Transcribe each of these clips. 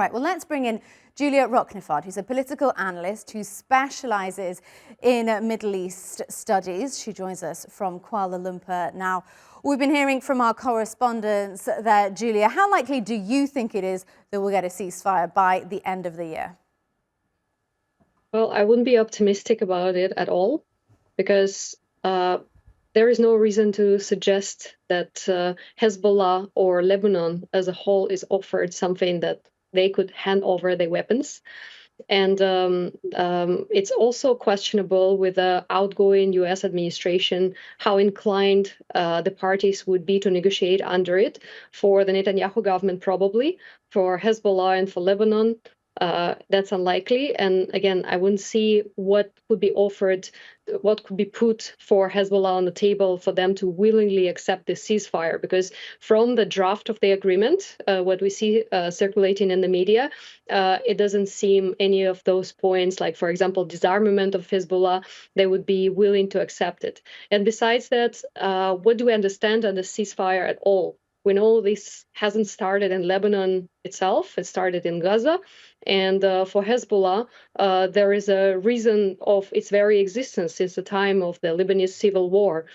Right, well, let's bring in Julia Roknifard, who's a political analyst who specialises in Middle East studies. She joins us from Kuala Lumpur now. We've been hearing from our correspondents there. Julia, how likely do you think it is that we'll get a ceasefire by the end of the year? Well, I wouldn't be optimistic about it at all, because there is no reason to suggest that Hezbollah or Lebanon as a whole is offered something that they could hand over their weapons. And it's also questionable with the outgoing US administration how inclined the parties would be to negotiate under it. For the Netanyahu government, probably. For Hezbollah and for Lebanon, that's unlikely. And again, I wouldn't see what could be offered, what could be put for Hezbollah on the table for them to willingly accept this ceasefire. Because from the draft of the agreement, what we see circulating in the media, it doesn't seem any of those points, like, for example, disarmament of Hezbollah, they would be willing to accept it. And besides that, what do we understand under ceasefire at all? We know this hasn't started in Lebanon itself. It started in Gaza. And for Hezbollah, there is a reason of its very existence since the time of the Lebanese civil war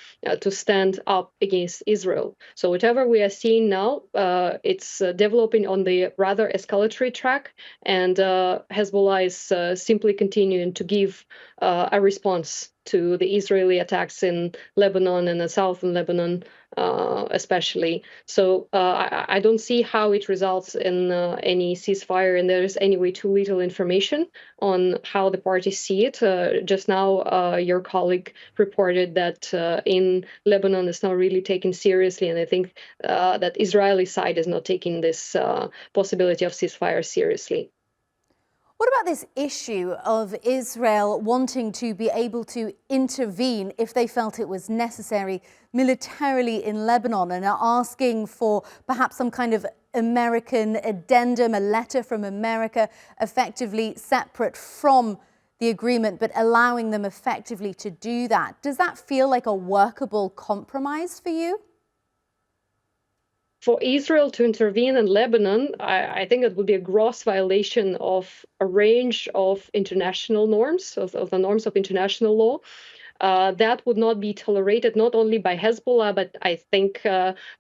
to stand up against Israel. So whatever we are seeing now, it's developing on the rather escalatory track. And Hezbollah is simply continuing to give a response to the Israeli attacks in Lebanon and the southern Lebanon, especially. So I don't see how it results in any ceasefire, and there is anyway too little information on how the parties see it. Just now, your colleague reported that in Lebanon it's not really taken seriously, and I think that Israeli side is not taking this possibility of ceasefire seriously. What about this issue of Israel wanting to be able to intervene if they felt it was necessary militarily in Lebanon, and are asking for perhaps some kind of American addendum, a letter from America, effectively separate from the agreement, but allowing them effectively to do that? Does that feel like a workable compromise for you? For Israel to intervene in Lebanon, I think it would be a gross violation of a range of international norms, of the norms of international law. That would not be tolerated not only by Hezbollah, but I think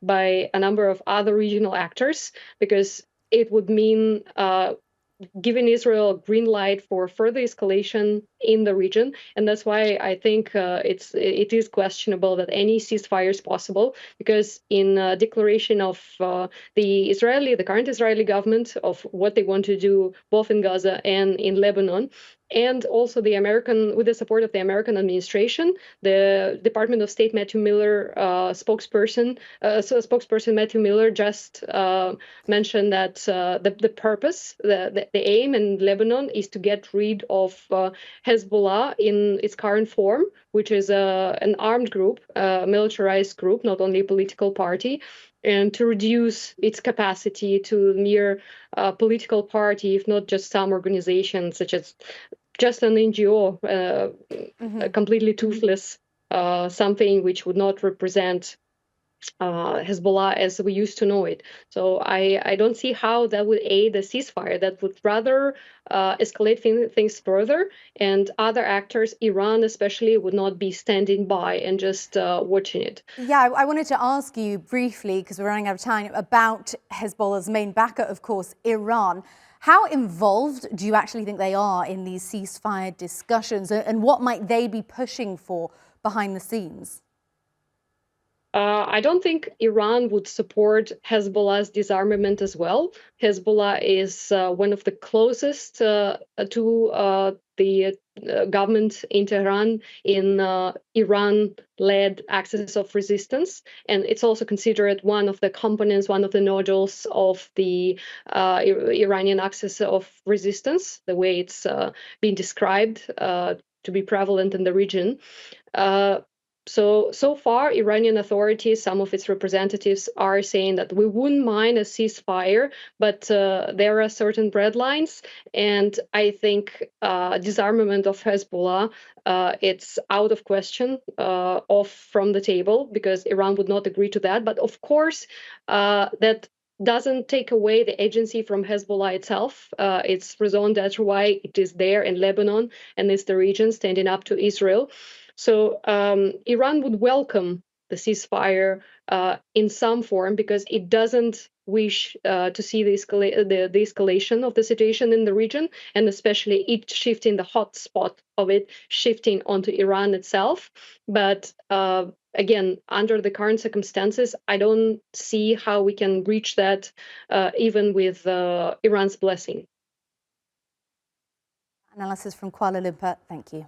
by a number of other regional actors, because it would mean giving Israel a green light for further escalation in the region. And that's why I think it is questionable that any ceasefire is possible, because in a declaration of the current Israeli government of what they want to do both in Gaza and in Lebanon, and also with the support of the American administration, the Department of State Matthew Miller spokesperson Matthew Miller just mentioned that the purpose, the aim in Lebanon is to get rid of Hezbollah in its current form, which is an armed group, a militarized group, not only a political party, and to reduce its capacity to mere political party, if not just some organizations such as just an NGO, completely toothless, something which would not represent Hezbollah as we used to know it. So I don't see how that would aid a ceasefire. That would rather escalate things further, and other actors, Iran especially, would not be standing by and just watching it. Yeah, I wanted to ask you briefly, because we're running out of time, about Hezbollah's main backer, of course, Iran. How involved do you actually think they are in these ceasefire discussions, and what might they be pushing for behind the scenes? I don't think Iran would support Hezbollah's disarmament as well. Hezbollah is one of the closest to the government in Tehran in Iran-led axis of resistance. And it's also considered one of the components, one of the nodules of the Iranian axis of resistance, the way it's been described to be prevalent in the region. So far, Iranian authorities, some of its representatives are saying that we wouldn't mind a ceasefire, but there are certain red lines. And I think disarmament of Hezbollah, it's out of question, off from the table, because Iran would not agree to that. But of course, that doesn't take away the agency from Hezbollah itself. It's raison d'etre why it is there in Lebanon and is the region standing up to Israel. So Iran would welcome the ceasefire in some form because it doesn't wish to see the escalation of the situation in the region, and especially it shifting the hot spot of it shifting onto Iran itself. But again, under the current circumstances, I don't see how we can reach that even with Iran's blessing. Analysis from Kuala Lumpur. Thank you.